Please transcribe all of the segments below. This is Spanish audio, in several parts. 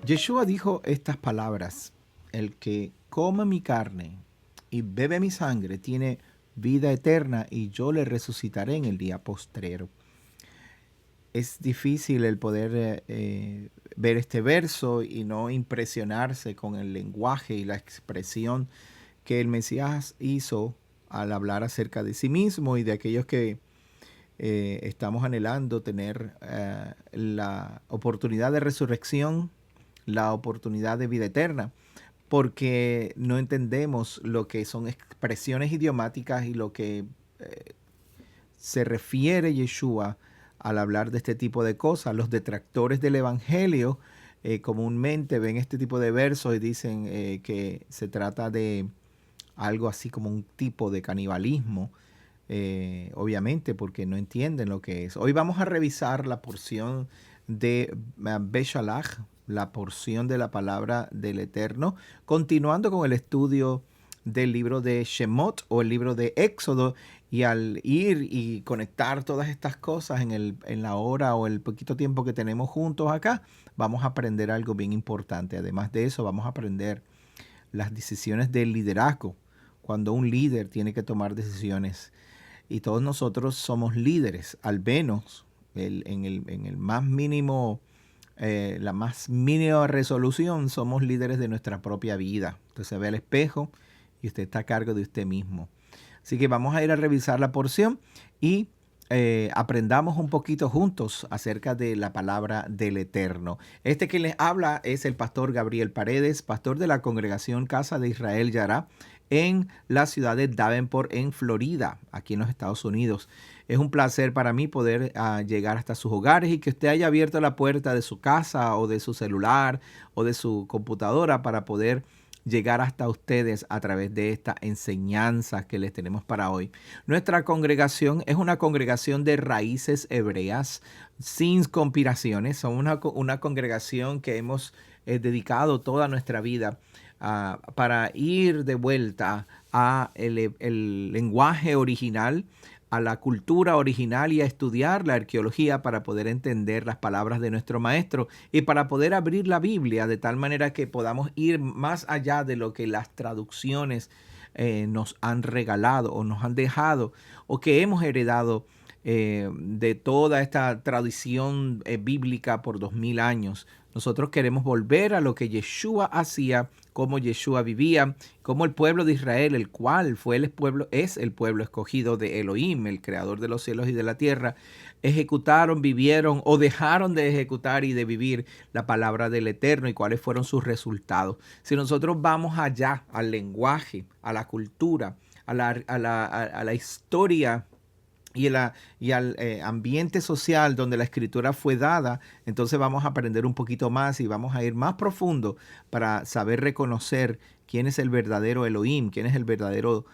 Yeshua dijo estas palabras: el que come mi carne y bebe mi sangre tiene vida eterna y yo le resucitaré en el día postrero. Es difícil el poder ver este verso y no impresionarse con el lenguaje y la expresión que el Mesías hizo al hablar acerca de sí mismo y de aquellos que estamos anhelando tener la oportunidad de resurrección, la oportunidad de vida eterna, porque no entendemos lo que son expresiones idiomáticas y lo que se refiere Yeshua al hablar de este tipo de cosas. Los detractores del Evangelio comúnmente ven este tipo de versos y dicen que se trata de algo así como un tipo de canibalismo, obviamente porque no entienden lo que es. Hoy vamos a revisar la porción de Beshalach, la porción de la palabra del Eterno, continuando con el estudio del libro de Shemot o el libro de Éxodo, y al ir y conectar todas estas cosas en la hora o el poquito tiempo que tenemos juntos acá, vamos a aprender algo bien importante. Además de eso, vamos a aprender las decisiones del liderazgo, cuando un líder tiene que tomar decisiones. Y todos nosotros somos líderes, al menos en el más mínimo, la más mínima resolución, somos líderes de nuestra propia vida. Usted se ve al espejo y usted está a cargo de usted mismo. Así que vamos a ir a revisar la porción y aprendamos un poquito juntos acerca de la palabra del Eterno. Este que les habla es el pastor Gabriel Paredes, pastor de la congregación Casa de Israel Yará en la ciudad de Davenport, en Florida, aquí en los Estados Unidos. Es un placer para mí poder llegar hasta sus hogares y que usted haya abierto la puerta de su casa o de su celular o de su computadora para poder llegar hasta ustedes a través de esta enseñanza que les tenemos para hoy. Nuestra congregación es una congregación de raíces hebreas, sin conspiraciones. Somos una congregación que hemos dedicado toda nuestra vida para ir de vuelta a el lenguaje original, a la cultura original y a estudiar la arqueología para poder entender las palabras de nuestro maestro y para poder abrir la Biblia de tal manera que podamos ir más allá de lo que las traducciones nos han regalado o nos han dejado o que hemos heredado de toda esta tradición bíblica por 2000 años. Nosotros queremos volver a lo que Yeshua hacía, cómo Yeshua vivía, cómo el pueblo de Israel, el cual fue el pueblo, es el pueblo escogido de Elohim, el creador de los cielos y de la tierra, ejecutaron, vivieron o dejaron de ejecutar y de vivir la palabra del Eterno y cuáles fueron sus resultados. Si nosotros vamos allá al lenguaje, a la cultura, a la historia y al ambiente social donde la escritura fue dada, entonces vamos a aprender un poquito más y vamos a ir más profundo para saber reconocer quién es el verdadero Elohim, quién es el verdadero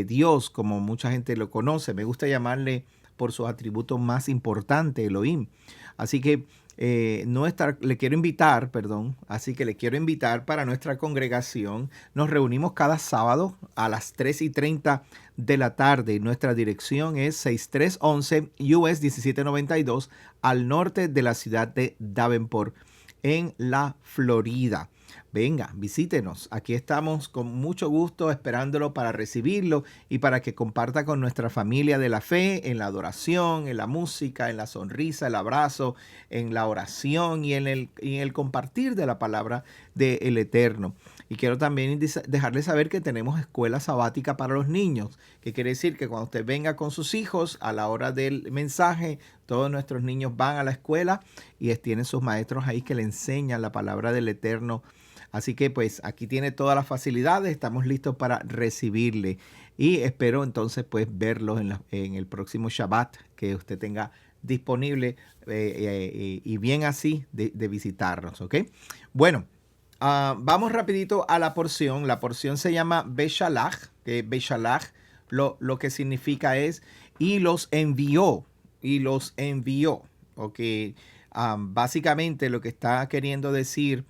Dios, como mucha gente lo conoce. Me gusta llamarle por sus atributos más importantes, Elohim. Así que le quiero invitar, perdón, así que le quiero invitar para nuestra congregación. Nos reunimos cada sábado a las 3:30 de la tarde. Nuestra dirección es 6311 US 1792 al norte de la ciudad de Davenport, en la Florida. Venga, visítenos. Aquí estamos con mucho gusto esperándolo para recibirlo y para que comparta con nuestra familia de la fe en la adoración, en la música, en la sonrisa, el abrazo, en la oración y en el compartir de la palabra del Eterno. Y quiero también dejarles saber que tenemos escuela sabática para los niños, que quiere decir que cuando usted venga con sus hijos a la hora del mensaje, todos nuestros niños van a la escuela y tienen sus maestros ahí que le enseñan la palabra del Eterno. Así que pues aquí tiene todas las facilidades, estamos listos para recibirle y espero entonces pues verlos en el próximo Shabbat que usted tenga disponible y bien así de visitarnos, ¿ok? Bueno, vamos rapidito a la porción. La porción se llama Beshalach, que Beshalach lo que significa es y los envió, ok. Básicamente lo que está queriendo decir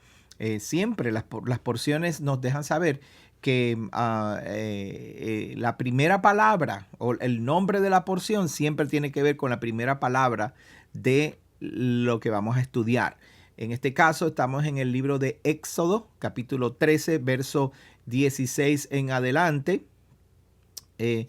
siempre las porciones nos dejan saber que la primera palabra o el nombre de la porción siempre tiene que ver con la primera palabra de lo que vamos a estudiar. En este caso estamos en el libro de Éxodo, capítulo 13, verso 16 en adelante. Éxodo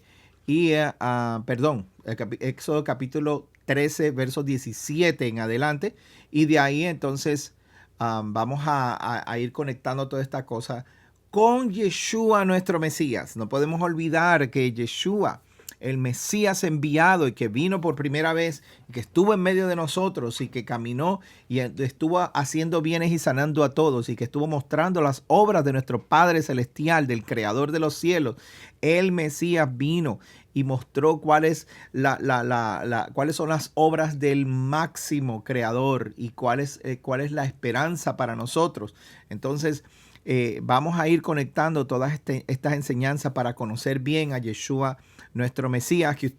capítulo 13, verso 17 en adelante. Y de ahí entonces vamos a ir conectando toda esta cosa con Yeshua, nuestro Mesías. No podemos olvidar que Yeshua, el Mesías enviado y que vino por primera vez, que estuvo en medio de nosotros y que caminó y estuvo haciendo bienes y sanando a todos y que estuvo mostrando las obras de nuestro Padre Celestial, del Creador de los cielos. El Mesías vino y mostró cuáles son las obras del máximo Creador y cuál es la esperanza para nosotros. Entonces, vamos a ir conectando todas estas enseñanzas para conocer bien a Yeshua, nuestro Mesías, que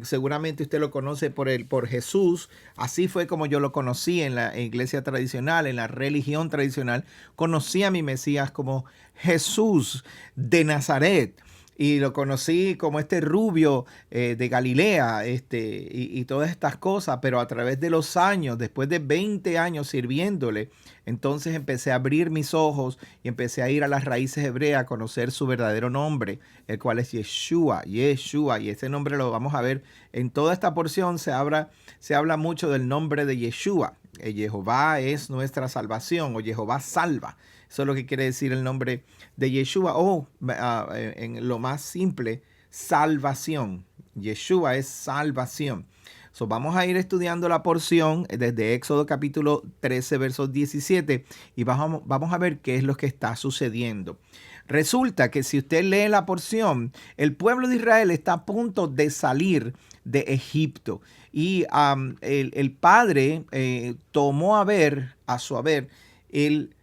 seguramente usted lo conoce por Jesús. Así fue como yo lo conocí en la iglesia tradicional, en la religión tradicional. Conocí a mi Mesías como Jesús de Nazaret. Y lo conocí como este rubio de Galilea y todas estas cosas, pero a través de los años, después de 20 años sirviéndole, entonces empecé a abrir mis ojos y empecé a ir a las raíces hebreas a conocer su verdadero nombre, el cual es Yeshua, y ese nombre lo vamos a ver en toda esta porción. Se habla mucho del nombre de Yeshua. Jehová es nuestra salvación, o Jehová salva. Eso es lo que quiere decir el nombre de Yeshua, en lo más simple, salvación. Yeshua es salvación. Vamos a ir estudiando la porción desde Éxodo capítulo 13, versos 17, y vamos a ver qué es lo que está sucediendo. Resulta que si usted lee la porción, el pueblo de Israel está a punto de salir de Egipto. Y el padre tomó a su haber el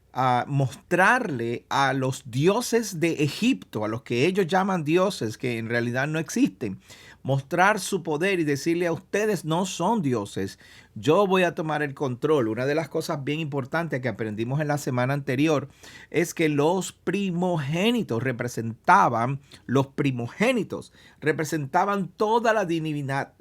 mostrarle a los dioses de Egipto, a los que ellos llaman dioses, que en realidad no existen, mostrar su poder y decirle: a ustedes no son dioses, yo voy a tomar el control. Una de las cosas bien importantes que aprendimos en la semana anterior es que los primogénitos representaban toda la divinidad,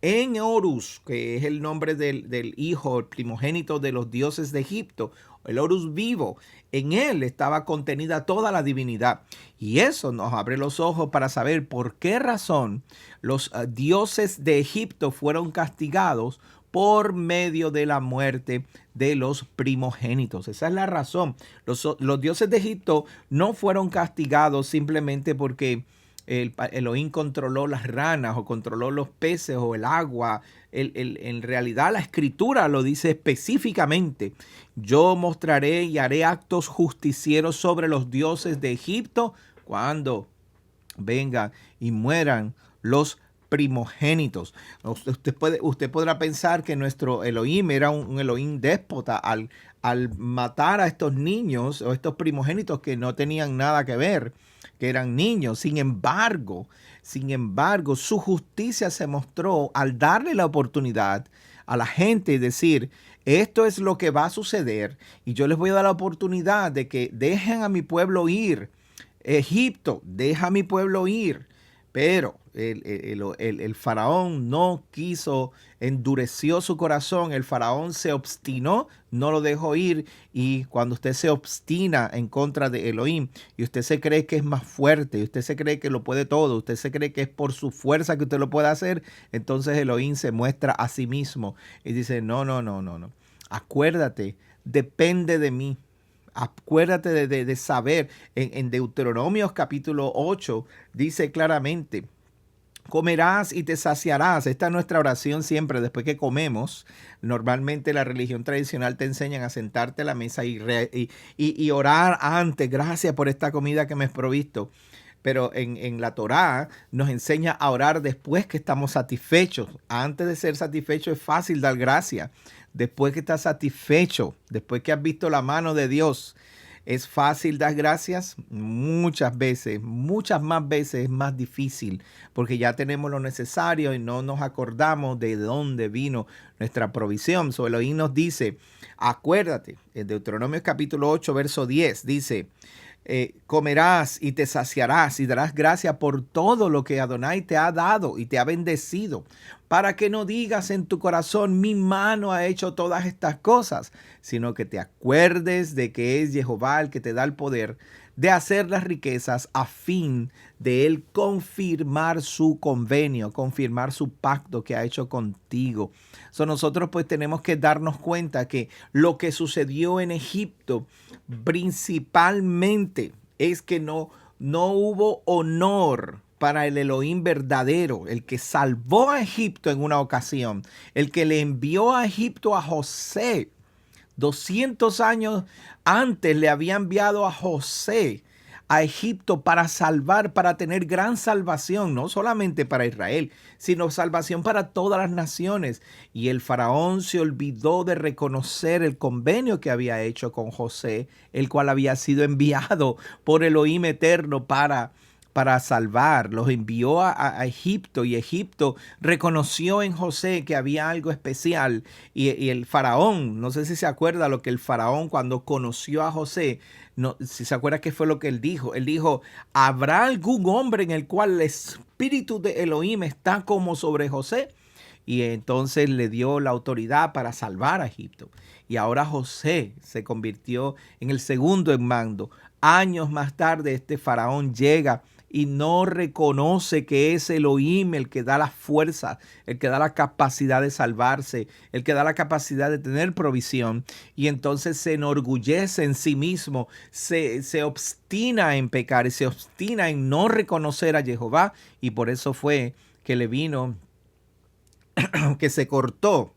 en Horus, que es el nombre del hijo, el primogénito de los dioses de Egipto, el Horus vivo. En él estaba contenida toda la divinidad. Y eso nos abre los ojos para saber por qué razón los dioses de Egipto fueron castigados por medio de la muerte de los primogénitos. Esa es la razón. Los dioses de Egipto no fueron castigados simplemente porque Elohim controló las ranas o controló los peces o el agua. En realidad la escritura lo dice específicamente: yo mostraré y haré actos justicieros sobre los dioses de Egipto cuando vengan y mueran los primogénitos. Usted podrá pensar que nuestro Elohim era un Elohim déspota al matar a estos niños o estos primogénitos que no tenían nada que ver, que eran niños. Sin embargo, su justicia se mostró al darle la oportunidad a la gente y decir: esto es lo que va a suceder y yo les voy a dar la oportunidad de que dejen a mi pueblo ir. Egipto, deja a mi pueblo ir. Pero el faraón no quiso, endureció su corazón. El faraón se obstinó, no lo dejó ir. Y cuando usted se obstina en contra de Elohim y usted se cree que es más fuerte, y usted se cree que lo puede todo, usted se cree que es por su fuerza que usted lo puede hacer, entonces Elohim se muestra a sí mismo y dice: no. Acuérdate, depende de mí. Acuérdate de saber. En Deuteronomios capítulo 8 dice claramente: comerás y te saciarás. Esta es nuestra oración siempre después que comemos. Normalmente la religión tradicional te enseñan a sentarte a la mesa y orar antes. Gracias por esta comida que me has provisto. Pero en la Torá nos enseña a orar después que estamos satisfechos. Antes de ser satisfecho es fácil dar gracias. Después que estás satisfecho, después que has visto la mano de Dios, ¿es fácil dar gracias? Muchas veces, muchas más veces es más difícil, porque ya tenemos lo necesario y no nos acordamos de dónde vino nuestra provisión. Elohim nos dice: acuérdate, en Deuteronomio capítulo 8, verso 10, dice: comerás y te saciarás y darás gracia por todo lo que Adonai te ha dado y te ha bendecido, para que no digas en tu corazón, mi mano ha hecho todas estas cosas, sino que te acuerdes de que es Jehová el que te da el poder de hacer las riquezas, a fin de él confirmar su convenio, confirmar su pacto que ha hecho contigo. Nosotros pues tenemos que darnos cuenta que lo que sucedió en Egipto principalmente es que no hubo honor para el Elohim verdadero, el que salvó a Egipto en una ocasión, el que le envió a Egipto a José. 200 años antes le había enviado a José a Egipto para salvar, para tener gran salvación, no solamente para Israel, sino salvación para todas las naciones. Y el faraón se olvidó de reconocer el convenio que había hecho con José, el cual había sido enviado por Elohim eterno para salvar. Los envió a Egipto, y Egipto reconoció en José que había algo especial. Y el faraón, no sé si se acuerda lo que el faraón cuando conoció a José, no, si se acuerda qué fue lo que él dijo, ¿habrá algún hombre en el cual el espíritu de Elohim está como sobre José? Y entonces le dio la autoridad para salvar a Egipto. Y ahora José se convirtió en el segundo en mando. Años más tarde este faraón llega y no reconoce que es Elohim el que da la fuerza, el que da la capacidad de salvarse, el que da la capacidad de tener provisión. Y entonces se enorgullece en sí mismo, se obstina en pecar y se obstina en no reconocer a Jehová. Y por eso fue que le vino, que se cortó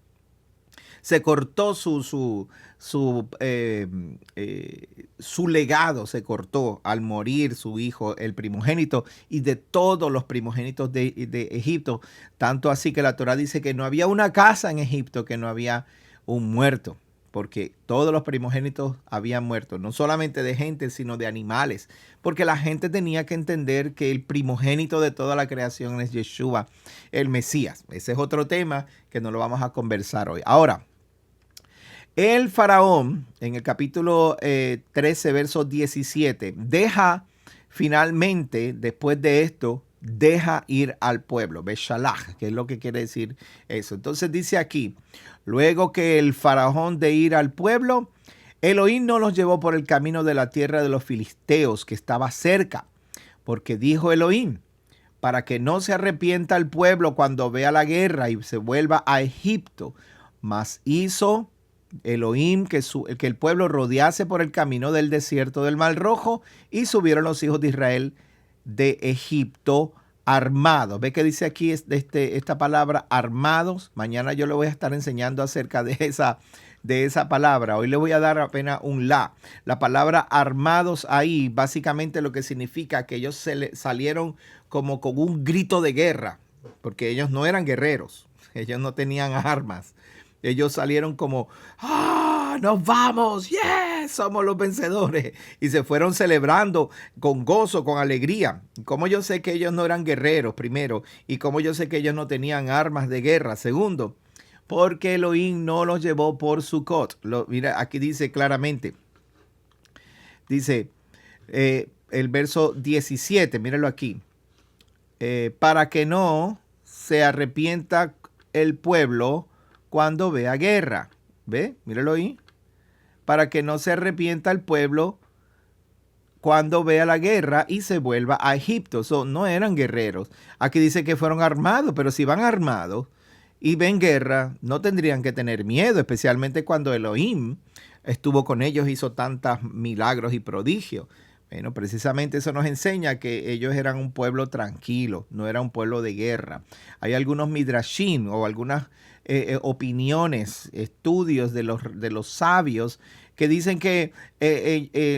su legado, se cortó al morir su hijo, el primogénito, y de todos los primogénitos de Egipto. Tanto así que la Torá dice que no había una casa en Egipto que no había un muerto, porque todos los primogénitos habían muerto, no solamente de gente, sino de animales, porque la gente tenía que entender que el primogénito de toda la creación es Yeshua, el Mesías. Ese es otro tema que no lo vamos a conversar hoy. Ahora, el faraón, en el capítulo 13, verso 17, deja finalmente, después de esto, deja ir al pueblo, Beshalach, que es lo que quiere decir eso. Entonces dice aquí, luego que el faraón de ir al pueblo, Elohim no los llevó por el camino de la tierra de los filisteos, que estaba cerca, porque dijo Elohim, para que no se arrepienta el pueblo cuando vea la guerra y se vuelva a Egipto, mas hizo Elohim que el pueblo rodease por el camino del desierto del Mar Rojo, y subieron los hijos de Israel de Egipto armados. ¿Ve que dice aquí esta palabra armados? Mañana yo le voy a estar enseñando acerca de esa palabra. Hoy le voy a dar apenas un la. La palabra armados ahí básicamente lo que significa que ellos salieron como con un grito de guerra, porque ellos no eran guerreros, ellos no tenían armas. Ellos salieron como, ¡ah! ¡Nos vamos! ¡Yes! Somos los vencedores. Y se fueron celebrando con gozo, con alegría. ¿Cómo yo sé que ellos no eran guerreros, primero? ¿Y cómo yo sé que ellos no tenían armas de guerra, segundo? Porque Elohim no los llevó por Sucot. Mira, aquí dice claramente. Dice el verso 17, míralo aquí. Para que no se arrepienta el pueblo cuando vea guerra. ¿Ve? Míralo ahí. Para que no se arrepienta el pueblo cuando vea la guerra y se vuelva a Egipto. No eran guerreros. Aquí dice que fueron armados, pero si van armados y ven guerra, no tendrían que tener miedo, especialmente cuando Elohim estuvo con ellos, hizo tantos milagros y prodigios. Bueno, precisamente eso nos enseña que ellos eran un pueblo tranquilo, no era un pueblo de guerra. Hay algunos midrashim o algunas opiniones, estudios de los sabios que dicen que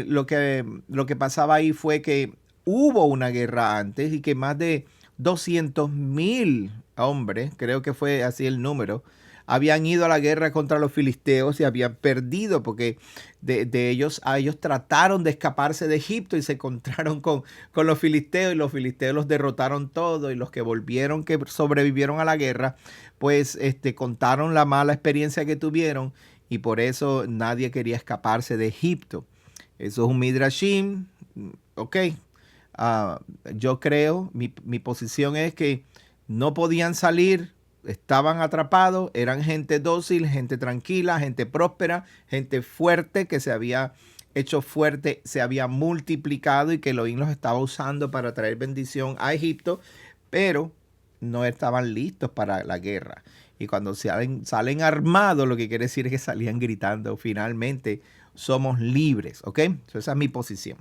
lo que pasaba ahí fue que hubo una guerra antes y que más de 200,000 hombres, creo que fue así el número, habían ido a la guerra contra los filisteos y habían perdido porque ellos trataron de escaparse de Egipto y se encontraron con los filisteos, y los filisteos los derrotaron todos, y los que volvieron, que sobrevivieron a la guerra, pues contaron la mala experiencia que tuvieron, y por eso nadie quería escaparse de Egipto. Eso es un midrashim, ok, yo creo, mi posición es que no podían salir, estaban atrapados, eran gente dócil, gente tranquila, gente próspera, gente fuerte que se había hecho fuerte, se había multiplicado y que Elohim los estaba usando para traer bendición a Egipto, pero no estaban listos para la guerra. Y cuando salen armados, lo que quiere decir es que salían gritando, finalmente somos libres, ¿ok? Esa es mi posición.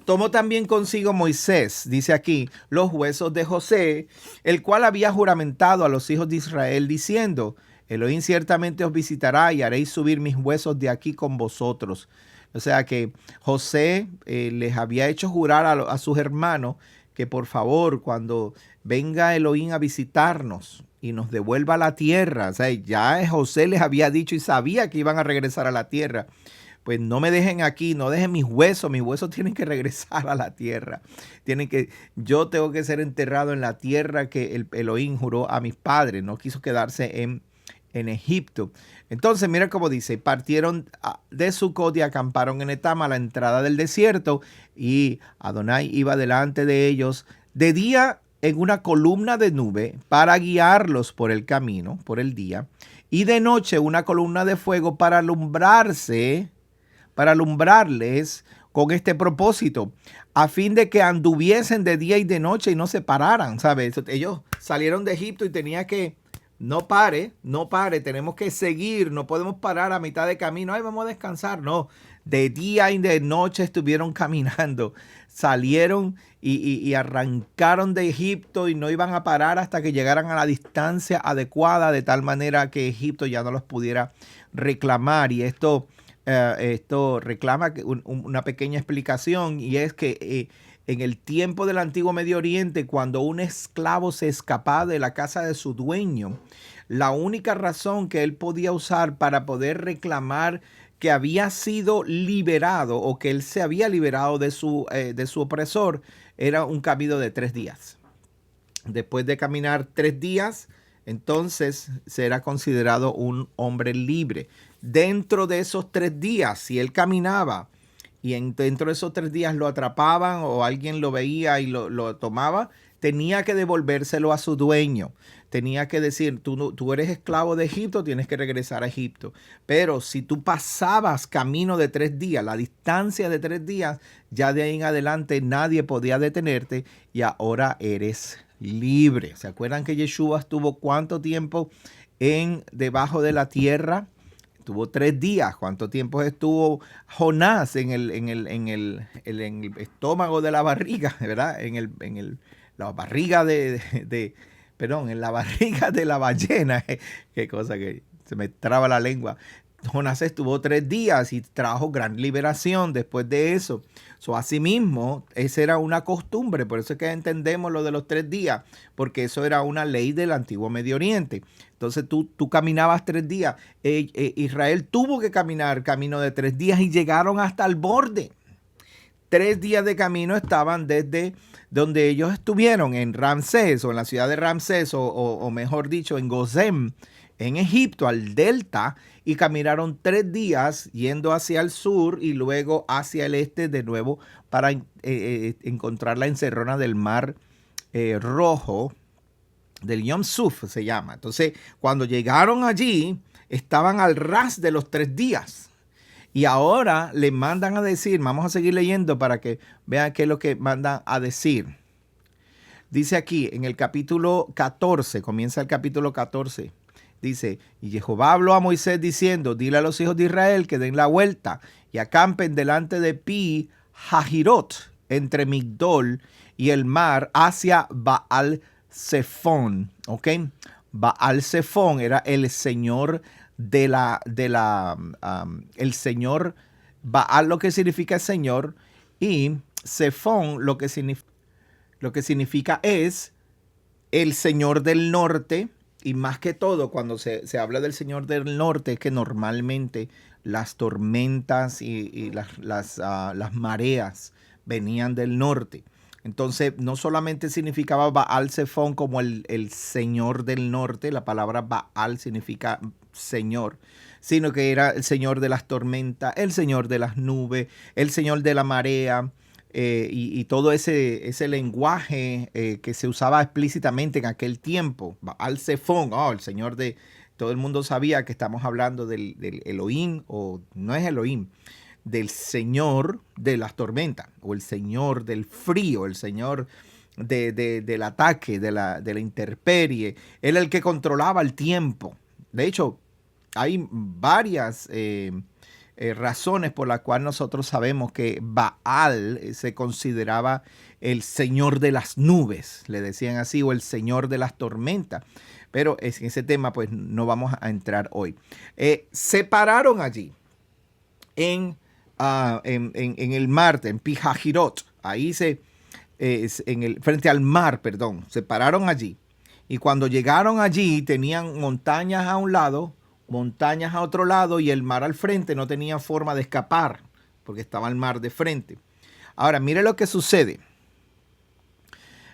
Tomó también consigo Moisés, dice aquí, los huesos de José, el cual había juramentado a los hijos de Israel, diciendo, Elohim ciertamente os visitará y haréis subir mis huesos de aquí con vosotros. O sea que José les había hecho jurar a sus hermanos que por favor, cuando venga Elohim a visitarnos y nos devuelva a la tierra, o sea, ya José les había dicho y sabía que iban a regresar a la tierra, pues no me dejen aquí, no dejen mis huesos tienen que regresar a la tierra. Yo tengo que ser enterrado en la tierra que el Elohim juró a mis padres, no quiso quedarse en Egipto. Entonces, mira cómo dice, partieron de Sucot y acamparon en Etam a la entrada del desierto, y Adonai iba delante de ellos de día en una columna de nube para guiarlos por el camino, por el día, y de noche una columna de fuego para alumbrarles con este propósito, a fin de que anduviesen de día y de noche y no se pararan, ¿sabes? Ellos salieron de Egipto y tenía que, no pare, tenemos que seguir, no podemos parar a mitad de camino, ay, vamos a descansar, no. De día y de noche estuvieron caminando, salieron y arrancaron de Egipto y no iban a parar hasta que llegaran a la distancia adecuada, de tal manera que Egipto ya no los pudiera reclamar. Y esto reclama una pequeña explicación, y es que en el tiempo del antiguo Medio Oriente, cuando un esclavo se escapaba de la casa de su dueño, la única razón que él podía usar para poder reclamar que había sido liberado o que él se había liberado de su opresor era un camino de 3 días. Después de caminar 3 días, entonces será considerado un hombre libre. Dentro de esos 3 días, si él caminaba y dentro de esos 3 días lo atrapaban o alguien lo veía y lo tomaba, tenía que devolvérselo a su dueño. Tenía que decir, tú eres esclavo de Egipto, tienes que regresar a Egipto. Pero si tú pasabas camino de 3 días, la distancia de 3 días, ya de ahí en adelante nadie podía detenerte y ahora eres libre. ¿Se acuerdan que Yeshua estuvo cuánto tiempo debajo de la tierra? Estuvo 3 días. ¿Cuánto tiempo estuvo Jonás en el estómago de la barriga, ¿verdad? La barriga en la barriga de la ballena. Qué cosa que se me traba la lengua. Jonás estuvo 3 días y trajo gran liberación después de eso. Asimismo, esa era una costumbre, por eso es que entendemos lo de los 3 días, porque eso era una ley del antiguo Medio Oriente. Entonces tú caminabas 3 días. Israel tuvo que caminar camino de 3 días y llegaron hasta el borde. 3 días de camino estaban desde donde ellos estuvieron, en Ramsés o en la ciudad de Ramsés, o mejor dicho, en Gosén, en Egipto, al delta, y caminaron 3 días yendo hacia el sur y luego hacia el este de nuevo para encontrar la encerrona del Mar Rojo, del Yom Suf se llama. Entonces, cuando llegaron allí, estaban al ras de los 3 días. Y ahora le mandan a decir, vamos a seguir leyendo para que vean qué es lo que mandan a decir. Dice aquí en el capítulo 14, comienza el capítulo 14. Dice, y Jehová habló a Moisés diciendo, dile a los hijos de Israel que den la vuelta y acampen delante de Pi Hahirot, entre Migdol y el mar, hacia Baal Zephón. ¿Ok? Baal Zephón era el señor el señor. Baal lo que significa señor, y Zephón lo que significa es el señor del norte. Y más que todo, cuando se habla del señor del norte, es que normalmente las tormentas y las mareas venían del norte. Entonces, no solamente significaba Baal Zephón como el señor del norte, la palabra Baal significa Señor, sino que era el Señor de las tormentas, el Señor de las nubes, el Señor de la marea, y todo ese lenguaje que se usaba explícitamente en aquel tiempo. Baal-Zephón, el Señor de... Todo el mundo sabía que estamos hablando del Elohim, o no es Elohim, del Señor de las tormentas, o el Señor del frío, el Señor del ataque, de la intemperie. Él era el que controlaba el tiempo. De hecho, hay varias razones por las cuales nosotros sabemos que Baal se consideraba el Señor de las nubes, le decían así, o el Señor de las tormentas. Pero en ese tema pues no vamos a entrar hoy. Se pararon allí en el mar, en Pihahirot, ahí frente al mar, perdón, se pararon allí. Y cuando llegaron allí tenían montañas a un lado, montañas a otro lado y el mar al frente, no tenían forma de escapar porque estaba el mar de frente. Ahora, mire lo que sucede.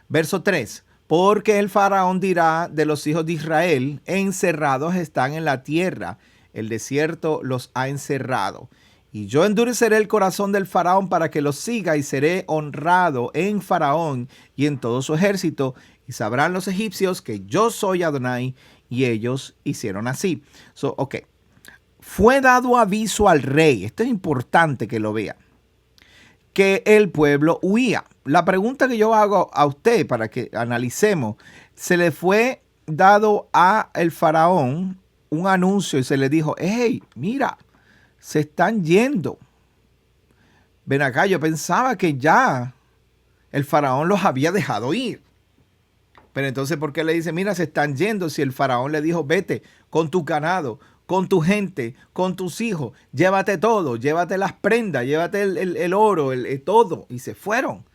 Verso 3. Porque el faraón dirá de los hijos de Israel, encerrados están en la tierra, el desierto los ha encerrado. Y yo endureceré el corazón del faraón para que los siga y seré honrado en faraón y en todo su ejército. Y sabrán los egipcios que yo soy Adonai. Y ellos hicieron así. Fue dado aviso al rey. Esto es importante que lo vea. Que el pueblo huía. La pregunta que yo hago a usted para que analicemos, se le fue dado a el faraón un anuncio y se le dijo, hey, mira, se están yendo. Ven acá, yo pensaba que ya el faraón los había dejado ir. Pero entonces, ¿por qué le dice, mira, se están yendo? Si el faraón le dijo, vete con tu ganado, con tu gente, con tus hijos, llévate todo, llévate las prendas, llévate el oro, todo. Y se fueron.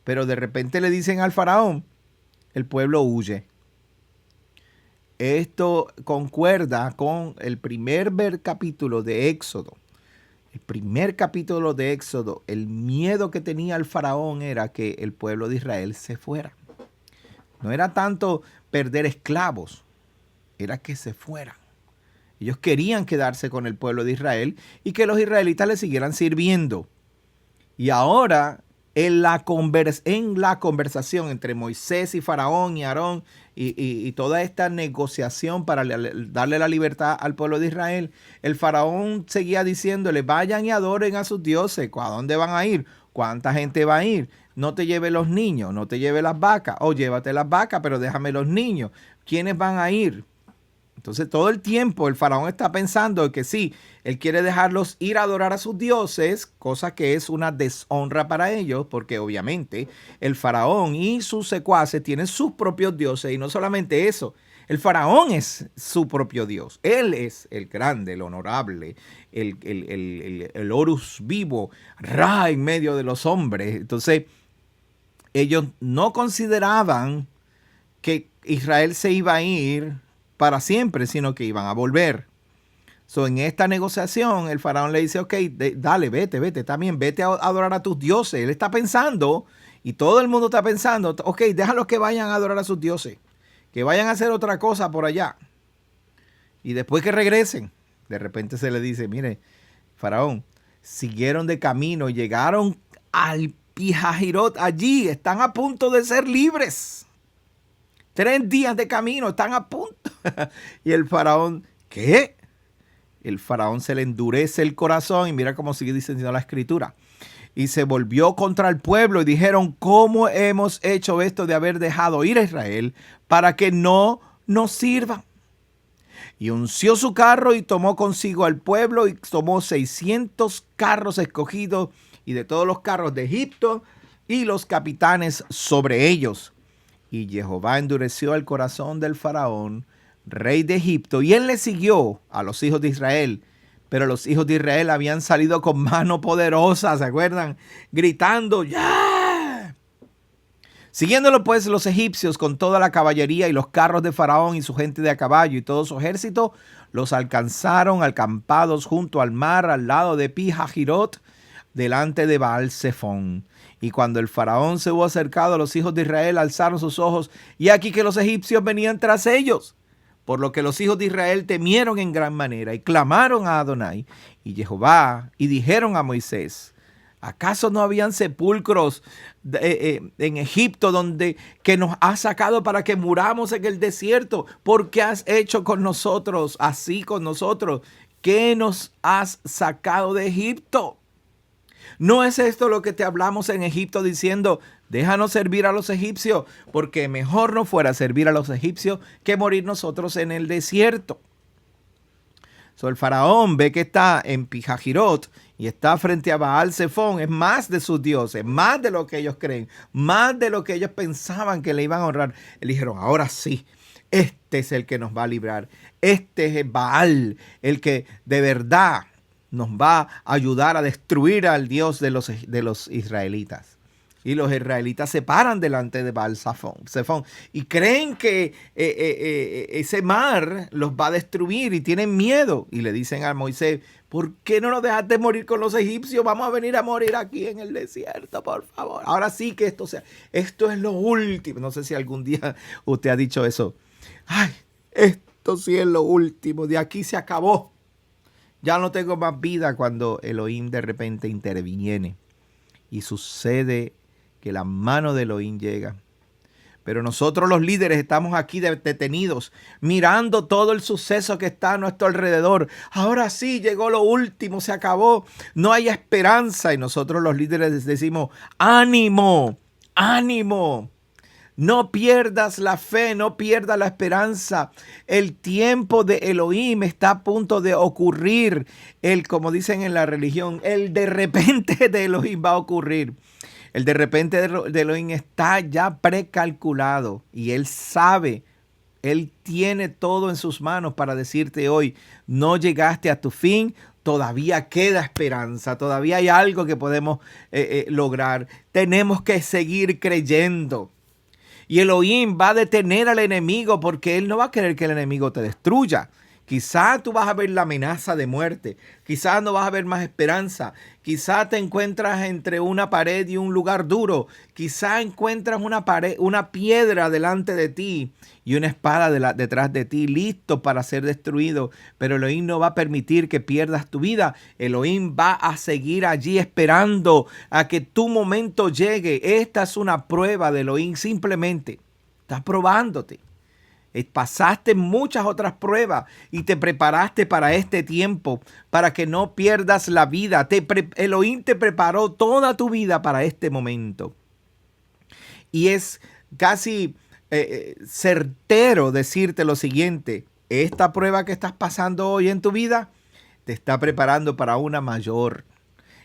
Pero de repente le dicen al faraón, el pueblo huye. Esto concuerda con el primer capítulo de Éxodo. El primer capítulo de Éxodo, el miedo que tenía el faraón era que el pueblo de Israel se fuera. No era tanto perder esclavos, era que se fueran. Ellos querían quedarse con el pueblo de Israel y que los israelitas le siguieran sirviendo. Y ahora, en la conversación entre Moisés y Faraón y Aarón y toda esta negociación para darle la libertad al pueblo de Israel, el Faraón seguía diciéndole, vayan y adoren a sus dioses. ¿A dónde van a ir? ¿Cuánta gente va a ir? No te lleve los niños, no te lleve las vacas. O llévate las vacas, pero déjame los niños. ¿Quiénes van a ir? Entonces todo el tiempo el faraón está pensando que sí, él quiere dejarlos ir a adorar a sus dioses, cosa que es una deshonra para ellos, porque obviamente el faraón y sus secuaces tienen sus propios dioses, y no solamente eso, el faraón es su propio Dios. Él es el grande, el honorable, el Horus vivo, Ra en medio de los hombres. Entonces ellos no consideraban que Israel se iba a ir para siempre, sino que iban a volver. En esta negociación, el faraón le dice, ok, dale, vete, también vete a adorar a tus dioses. Él está pensando, y todo el mundo está pensando, ok, déjalos que vayan a adorar a sus dioses, que vayan a hacer otra cosa por allá. Y después que regresen, de repente se le dice, mire, faraón, siguieron de camino, llegaron al Pihahirot, allí están a punto de ser libres. 3 días de camino, están a punto. Y el faraón, ¿qué? El faraón se le endurece el corazón y mira cómo sigue diciendo la escritura. Y se volvió contra el pueblo y dijeron, ¿cómo hemos hecho esto de haber dejado ir a Israel para que no nos sirvan? Y unció su carro y tomó consigo al pueblo y tomó 600 carros escogidos y de todos los carros de Egipto y los capitanes sobre ellos. Y Jehová endureció el corazón del faraón, rey de Egipto, y él le siguió a los hijos de Israel. Pero los hijos de Israel habían salido con mano poderosa, ¿se acuerdan? Gritando, ¡ya! Siguiéndolo pues los egipcios con toda la caballería y los carros de faraón y su gente de a caballo y todo su ejército, los alcanzaron acampados junto al mar al lado de Pihahirot, delante de Baal-Zephón. Y cuando el faraón se hubo acercado a los hijos de Israel, alzaron sus ojos, y aquí que los egipcios venían tras ellos, por lo que los hijos de Israel temieron en gran manera y clamaron a Adonai y Jehová y dijeron a Moisés: ¿acaso no habían sepulcros en Egipto donde que nos has sacado para que muramos en el desierto? ¿Por qué has hecho con nosotros así con nosotros? ¿Qué nos has sacado de Egipto? ¿No es esto lo que te hablamos en Egipto diciendo: déjanos servir a los egipcios, porque mejor no fuera servir a los egipcios que morir nosotros en el desierto? El faraón ve que está en Pijajirot y está frente a Baal Zephón. Es más de sus dioses, más de lo que ellos creen, más de lo que ellos pensaban que le iban a honrar. Le dijeron: ahora sí, este es el que nos va a librar. Este es Baal, el que de verdad nos va a ayudar a destruir al Dios de los israelitas. Y los israelitas se paran delante de Baal Zephón y creen que ese mar los va a destruir y tienen miedo. Y le dicen a Moisés: ¿por qué no nos dejaste morir con los egipcios? Vamos a venir a morir aquí en el desierto, por favor. Ahora sí que esto es lo último. No sé si algún día usted ha dicho eso. Ay, esto sí es lo último. De aquí se acabó. Ya no tengo más vida, cuando Elohim de repente interviene y sucede que la mano de Elohim llega. Pero nosotros los líderes estamos aquí detenidos, mirando todo el suceso que está a nuestro alrededor. Ahora sí, llegó lo último, se acabó, no hay esperanza. Y nosotros los líderes decimos: ánimo, ánimo. No pierdas la fe, no pierdas la esperanza. El tiempo de Elohim está a punto de ocurrir. Como dicen en la religión, el de repente de Elohim va a ocurrir. El de repente de Elohim está ya precalculado y Él sabe, Él tiene todo en sus manos para decirte hoy: no llegaste a tu fin, todavía queda esperanza, todavía hay algo que podemos lograr. Tenemos que seguir creyendo. Y Elohim va a detener al enemigo, porque Él no va a querer que el enemigo te destruya. Quizá tú vas a ver la amenaza de muerte. Quizá no vas a ver más esperanza. Quizá te encuentras entre una pared y un lugar duro. Quizá encuentras una piedra delante de ti y una espada detrás de ti, listo para ser destruido. Pero Elohim no va a permitir que pierdas tu vida. Elohim va a seguir allí esperando a que tu momento llegue. Esta es una prueba de Elohim. Simplemente está probándote. Pasaste muchas otras pruebas y te preparaste para este tiempo, para que no pierdas la vida. Elohim te preparó toda tu vida para este momento. Y es casi certero decirte lo siguiente: esta prueba que estás pasando hoy en tu vida te está preparando para una mayor.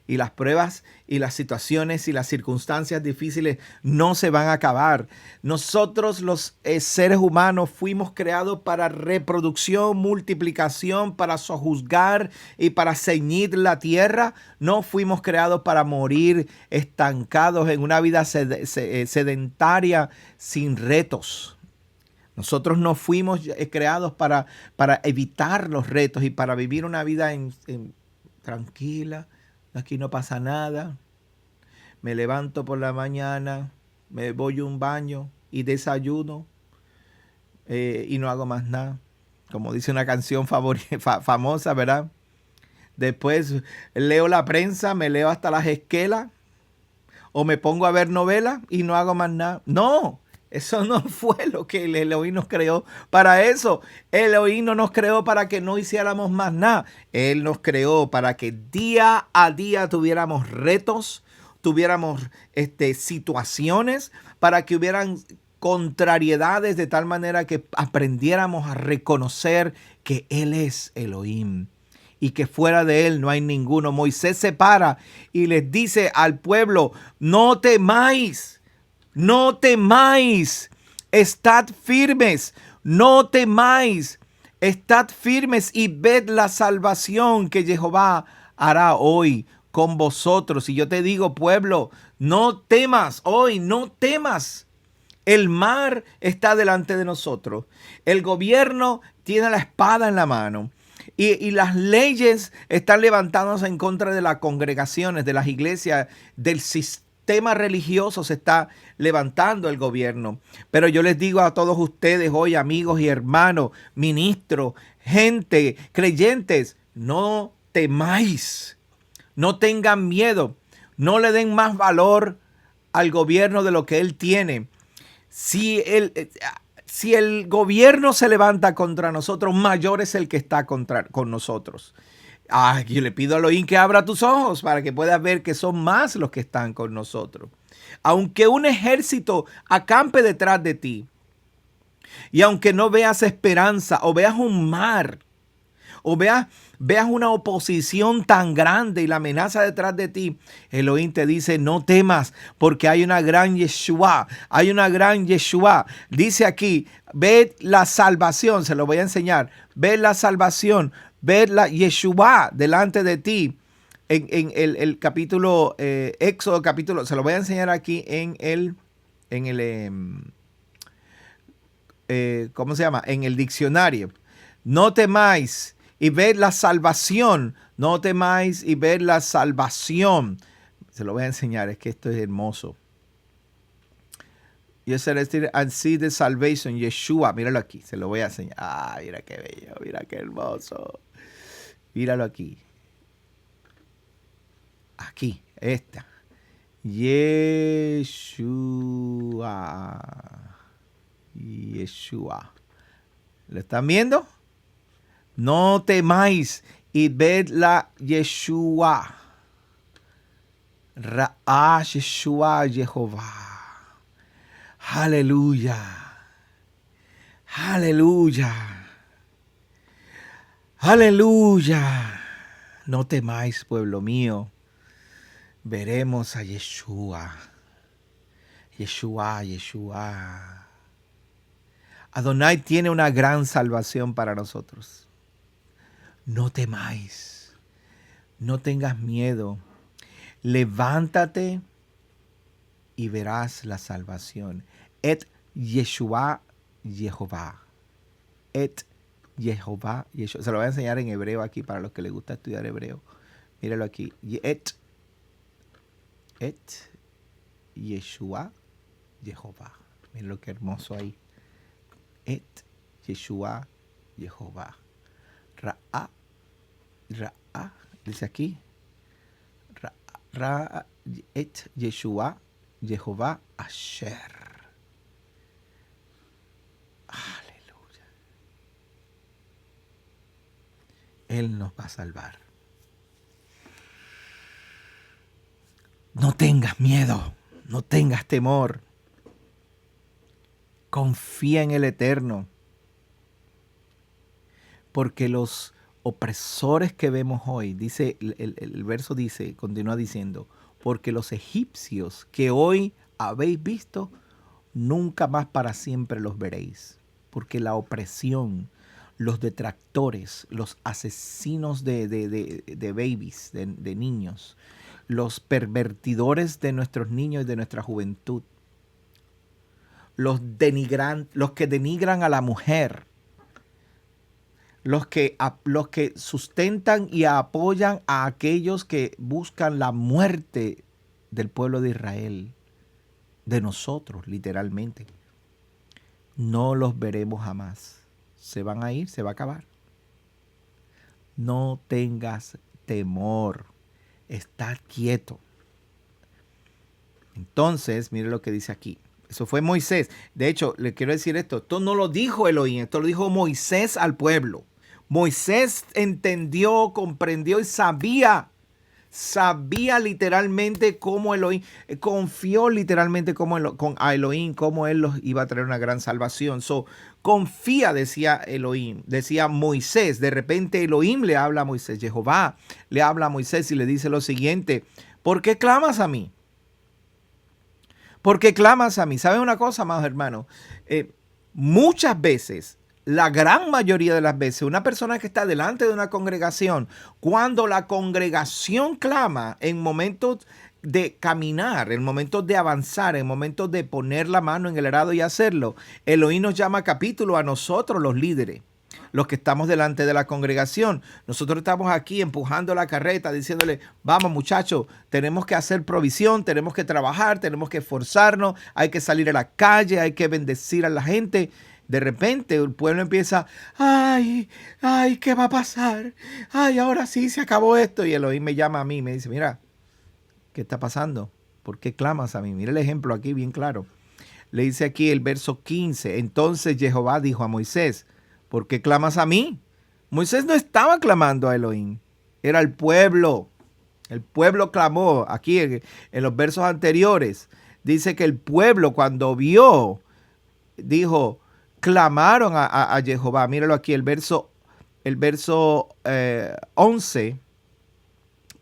Y las pruebas y las situaciones y las circunstancias difíciles no se van a acabar. Nosotros los seres humanos fuimos creados para reproducción, multiplicación, para sojuzgar y para ceñir la tierra. No fuimos creados para morir estancados en una vida sedentaria sin retos. Nosotros no fuimos creados para evitar los retos y para vivir una vida tranquila. Aquí no pasa nada. Me levanto por la mañana, me voy a un baño y desayuno y no hago más nada. Como dice una canción famosa, ¿verdad? Después leo la prensa, me leo hasta las esquelas o me pongo a ver novelas y no hago más nada. No, eso no fue lo que el Elohim nos creó para eso. El Elohim no nos creó para que no hiciéramos más nada. Él nos creó para que día a día tuviéramos retos, tuviéramos situaciones, para que hubieran contrariedades, de tal manera que aprendiéramos a reconocer que Él es Elohim y que fuera de Él no hay ninguno. Moisés se para y les dice al pueblo: no temáis. No temáis, estad firmes, no temáis, estad firmes y ved la salvación que Jehová hará hoy con vosotros. Y yo te digo, pueblo, no temas hoy, no temas. El mar está delante de nosotros. El gobierno tiene la espada en la mano. Y las leyes están levantándose en contra de las congregaciones, de las iglesias, del sistema tema religioso se está levantando el gobierno. Pero yo les digo a todos ustedes hoy, amigos y hermanos, ministros, gente, creyentes, no temáis, no tengan miedo, no le den más valor al gobierno de lo que él tiene. Si el gobierno se levanta contra nosotros, mayor es el que está con nosotros. Yo le pido a Elohim que abra tus ojos para que puedas ver que son más los que están con nosotros. Aunque un ejército acampe detrás de ti, y aunque no veas esperanza, o veas un mar, o veas una oposición tan grande y la amenaza detrás de ti, Elohim te dice, no temas, porque hay una gran Yeshua, hay una gran Yeshua. Dice aquí, ve la salvación, se lo voy a enseñar, ve la salvación, ve la Yeshua delante de ti. En el capítulo, Éxodo capítulo, se lo voy a enseñar aquí ¿cómo se llama? En el diccionario. No temáis y ved la salvación. No temáis y ved la salvación. Se lo voy a enseñar, es que esto es hermoso. Yo seré decir, and see the salvation, Yeshua. Míralo aquí, se lo voy a enseñar. Mira qué bello, mira qué hermoso. Míralo aquí. Aquí, esta. Yeshua. ¿Lo están viendo? No temáis y ved la Yeshua. Ra'á Yeshua Jehová. Aleluya. Aleluya. Aleluya. No temáis, pueblo mío. Veremos a Yeshua. Yeshua, Yeshua. Adonai tiene una gran salvación para nosotros. No temáis. No tengas miedo. Levántate y verás la salvación. Et Yeshua Jehová. Et Jehová Yeshua. Se lo voy a enseñar en hebreo aquí para los que les gusta estudiar hebreo. Míralo aquí. Et Yeshua Jehová. Miren qué hermoso ahí. Et Yeshua Jehová. Ra'á. Dice aquí. Ra'á. Et Yeshua Jehová Asher. Aleluya. Él nos va a salvar. No tengas miedo, no tengas temor. Confía en el Eterno. Porque los opresores que vemos hoy, dice el verso dice, continúa diciendo, porque los egipcios que hoy habéis visto, nunca más para siempre los veréis. Porque la opresión, los detractores, los asesinos de babies, de niños, los pervertidores de nuestros niños y de nuestra juventud, los que denigran a la mujer, los que sustentan y apoyan a aquellos que buscan la muerte del pueblo de Israel, de nosotros, literalmente. No los veremos jamás. Se van a ir, se va a acabar. No tengas temor. Está quieto. Entonces, mire lo que dice aquí. Eso fue Moisés. De hecho, le quiero decir esto. Esto no lo dijo Elohim, esto lo dijo Moisés al pueblo. Moisés entendió, comprendió y sabía literalmente cómo Elohim, confió literalmente a Elohim, cómo él los iba a traer una gran salvación. Confía, decía Elohim, decía Moisés. De repente Elohim le habla a Moisés, Jehová le habla a Moisés y le dice lo siguiente: ¿por qué clamas a mí? ¿Por qué clamas a mí? ¿Saben una cosa, amados hermanos? Muchas veces, la gran mayoría de las veces, una persona que está delante de una congregación, cuando la congregación clama en momentos de caminar, en momentos de avanzar, en momentos de poner la mano en el arado y hacerlo, Elohim nos llama a capítulo a nosotros los líderes. los que estamos delante de la congregación. Nosotros estamos aquí empujando la carreta, diciéndole, vamos muchachos, tenemos que hacer provisión, tenemos que trabajar, tenemos que esforzarnos, hay que salir a la calle, hay que bendecir a la gente. De repente el pueblo empieza, ay, ¿qué va a pasar? Ay, ahora sí se acabó esto. Y Elohim me llama a mí y me dice, mira, ¿qué está pasando? ¿Por qué clamas a mí? Mira el ejemplo aquí bien claro. Le dice aquí el verso 15, entonces Jehová dijo a Moisés, ¿por qué clamas a mí? Moisés no estaba clamando a Elohim, era el pueblo. El pueblo clamó. Aquí en los versos anteriores dice que el pueblo cuando vio, dijo, clamaron a Jehová. Míralo aquí, el verso 11,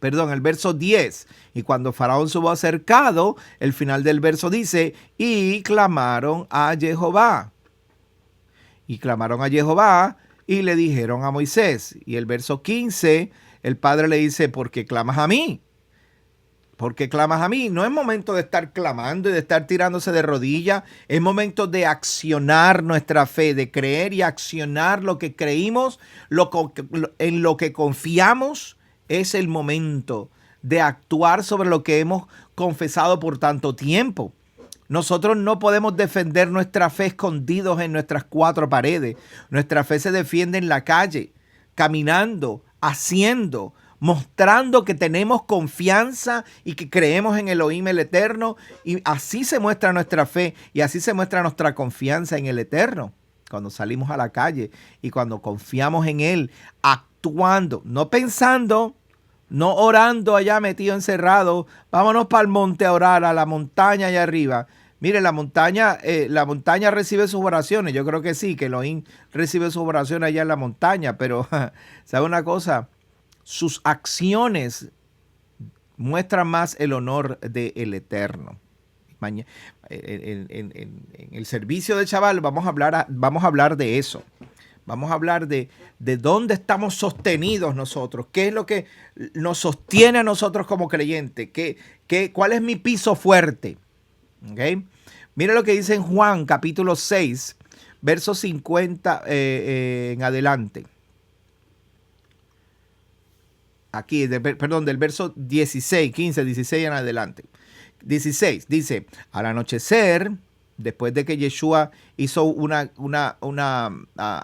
perdón, el verso 10. Y cuando Faraón se hubo acercado, el final del verso dice, y clamaron a Jehová. Y clamaron a Jehová y le dijeron a Moisés. Y el verso 15, el padre le dice, ¿por qué clamas a mí? ¿Por qué clamas a mí? No es momento de estar clamando y de estar tirándose de rodillas. Es momento de accionar nuestra fe, de creer y accionar lo que creímos, en lo que confiamos. Es el momento de actuar sobre lo que hemos confesado por tanto tiempo. Nosotros no podemos defender nuestra fe escondidos en nuestras cuatro paredes. Nuestra fe se defiende en la calle, caminando, haciendo, mostrando que tenemos confianza y que creemos en Elohim el Eterno. Y así se muestra nuestra fe y así se muestra nuestra confianza en el Eterno. Cuando salimos a la calle y cuando confiamos en Él, actuando, no pensando, no orando allá metido encerrado. Vámonos para el monte a orar, a la montaña allá arriba. Mire, la montaña recibe sus oraciones. Yo creo que sí, que Elohim recibe sus oraciones allá en la montaña. Pero, ¿sabe una cosa? Sus acciones muestran más el honor del Eterno. En el servicio de Chaval vamos a hablar de eso. Vamos a hablar de dónde estamos sostenidos nosotros, qué es lo que nos sostiene a nosotros como creyentes, cuál es mi piso fuerte. ¿Okay? Mira lo que dice en Juan capítulo 6, verso 50 en adelante. Aquí, del verso 16, 15, 16 en adelante. 16 dice, al anochecer, después de que Yeshua hizo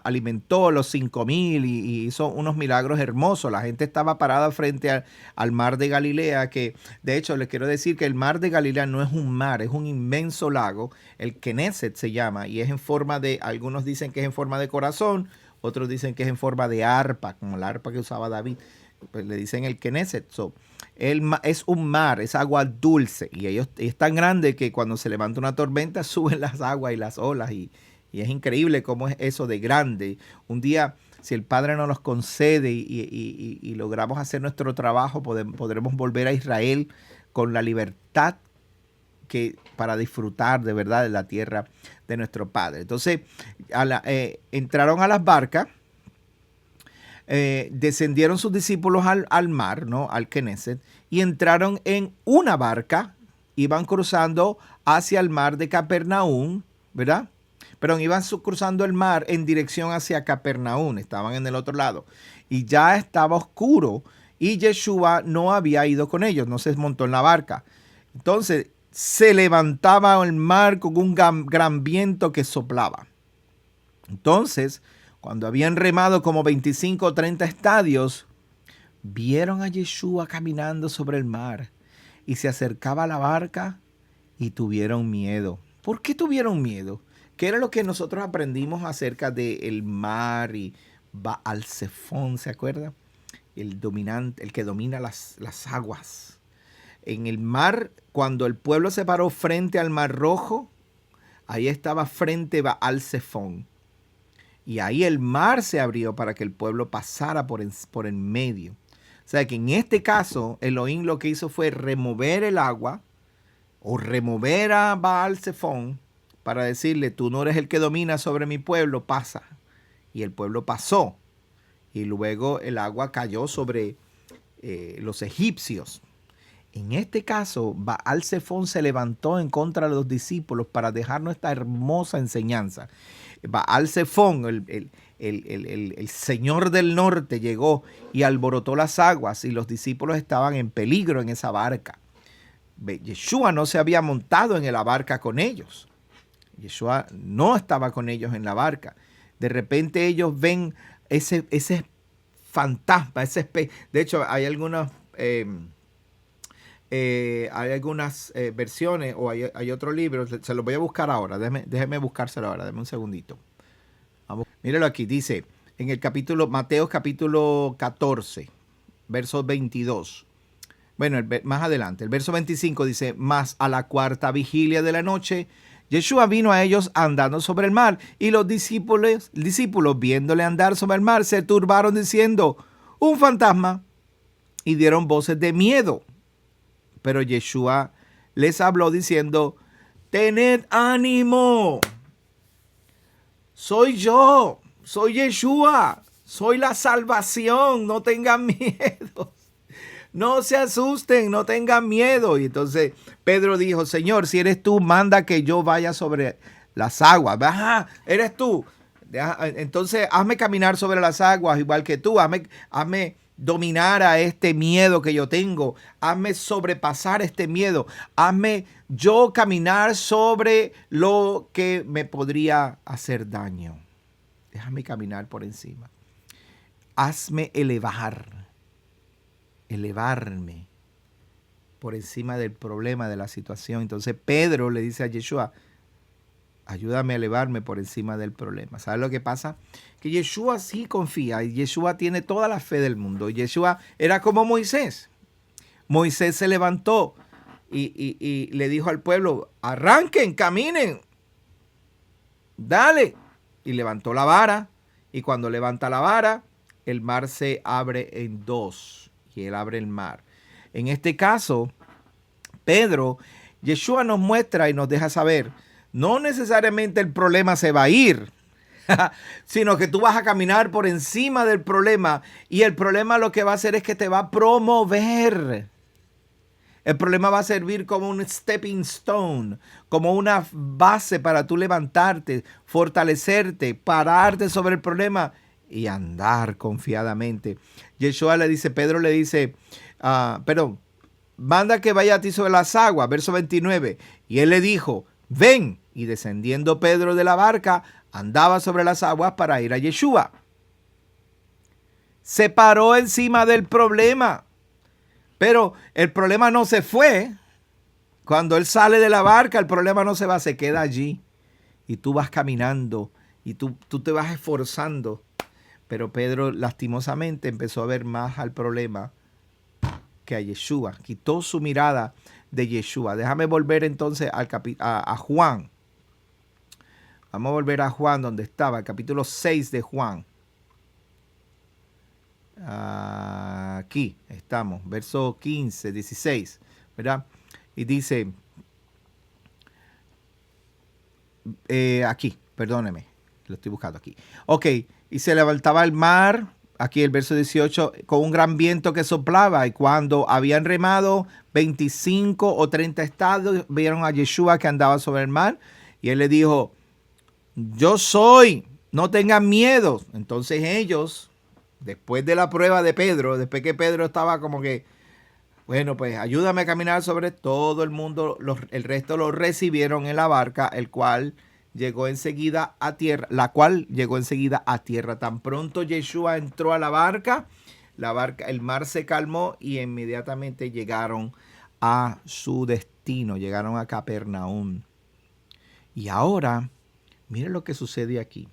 alimentó a los 5,000 y hizo unos milagros hermosos, la gente estaba parada frente al mar de Galilea, que de hecho les quiero decir que el mar de Galilea no es un mar, es un inmenso lago, el Keneset se llama, y es en forma de, algunos dicen que es en forma de corazón, otros dicen que es en forma de arpa, como la arpa que usaba David. Pues le dicen el Keneset. Es un mar, es agua dulce. Y es tan grande que cuando se levanta una tormenta suben las aguas y las olas. Y es increíble cómo es eso de grande. Un día, si el Padre nos los concede y logramos hacer nuestro trabajo, podremos volver a Israel con la libertad para disfrutar de verdad de la tierra de nuestro Padre. Entonces, entraron a las barcas. Descendieron sus discípulos al mar, ¿no? Al Keneset, y entraron en una barca, iban cruzando hacia el mar de Capernaum, ¿verdad? Pero iban cruzando el mar en dirección hacia Capernaum, estaban en el otro lado, y ya estaba oscuro, y Yeshua no había ido con ellos, no se montó en la barca. Entonces se levantaba el mar con un gran viento que soplaba. Entonces, cuando habían remado como 25 o 30 estadios, vieron a Yeshua caminando sobre el mar y se acercaba a la barca y tuvieron miedo. ¿Por qué tuvieron miedo? ¿Qué era lo que nosotros aprendimos acerca del mar y Baal-Zephón, ¿se acuerda? El que domina las aguas. En el mar, cuando el pueblo se paró frente al Mar Rojo, ahí estaba frente Baal-Zephón. Y ahí el mar se abrió para que el pueblo pasara por en medio. O sea que en este caso, Elohim lo que hizo fue remover el agua o remover a Baal-Zephón para decirle, tú no eres el que domina sobre mi pueblo, pasa. Y el pueblo pasó. Y luego el agua cayó sobre los egipcios. En este caso, Baal-Zephón se levantó en contra de los discípulos para dejarnos esta hermosa enseñanza. Baal-Zephón, el Señor del norte llegó y alborotó las aguas y los discípulos estaban en peligro en esa barca. Yeshua no se había montado en la barca con ellos. Yeshua no estaba con ellos en la barca. De repente ellos ven ese fantasma, de hecho hay algunas versiones o hay otro libro, se los voy a buscar ahora, déjeme buscárselo ahora, déjeme un segundito. Vamos. Míralo aquí, dice en el Mateo capítulo 14, verso 22. Bueno, más adelante, el verso 25 dice, mas a la cuarta vigilia de la noche, Yeshua vino a ellos andando sobre el mar, y los discípulos viéndole andar sobre el mar, se turbaron diciendo, un fantasma, y dieron voces de miedo. Pero Yeshua les habló diciendo, tened ánimo, soy yo, soy Yeshua, soy la salvación, no tengan miedo. No se asusten, no tengan miedo. Y entonces Pedro dijo, Señor, si eres tú, manda que yo vaya sobre las aguas. Ajá, eres tú. Entonces hazme caminar sobre las aguas igual que tú. Hazme dominar a este miedo que yo tengo. Hazme sobrepasar este miedo. Hazme yo caminar sobre lo que me podría hacer daño. Déjame caminar por encima. Hazme elevarme por encima del problema, de la situación. Entonces Pedro le dice a Yeshua, ayúdame a elevarme por encima del problema. ¿Sabes lo que pasa? Que Yeshua sí confía y Yeshua tiene toda la fe del mundo. Yeshua era como Moisés. Moisés se levantó y le dijo al pueblo, arranquen, caminen, dale. Y levantó la vara, y cuando levanta la vara, el mar se abre en dos. Y él abre el mar. En este caso, Yeshua nos muestra y nos deja saber, no necesariamente el problema se va a ir, sino que tú vas a caminar por encima del problema y el problema lo que va a hacer es que te va a promover. El problema va a servir como un stepping stone, como una base para tú levantarte, fortalecerte, pararte sobre el problema y andar confiadamente. Yeshua Pedro le dice, manda que vaya a ti sobre las aguas, verso 29. Y él le dijo, ven. Y descendiendo Pedro de la barca, andaba sobre las aguas para ir a Yeshua. Se paró encima del problema, pero el problema no se fue. Cuando él sale de la barca, el problema no se va, se queda allí. Y tú vas caminando y tú te vas esforzando. Pero Pedro lastimosamente empezó a ver más al problema que a Yeshua. Quitó su mirada de Yeshua. Déjame volver entonces a Juan. Vamos a volver a Juan donde estaba, el capítulo 6 de Juan. Aquí estamos, verso 15, 16, ¿verdad? Y dice, aquí, perdóneme, lo estoy buscando aquí. Ok. Y se levantaba el mar, aquí el verso 18, con un gran viento que soplaba. Y cuando habían remado 25 o 30 estados, vieron a Yeshua que andaba sobre el mar. Y él le dijo, yo soy, no tengan miedo. Entonces ellos, después de la prueba de Pedro, después que Pedro estaba como que, bueno, pues ayúdame a caminar sobre todo el mundo, el resto lo recibieron en la barca, la cual llegó enseguida a tierra. Tan pronto Yeshua entró a la barca, el mar se calmó y inmediatamente llegaron a su destino, llegaron a Capernaum. Y ahora, miren lo que sucede aquí.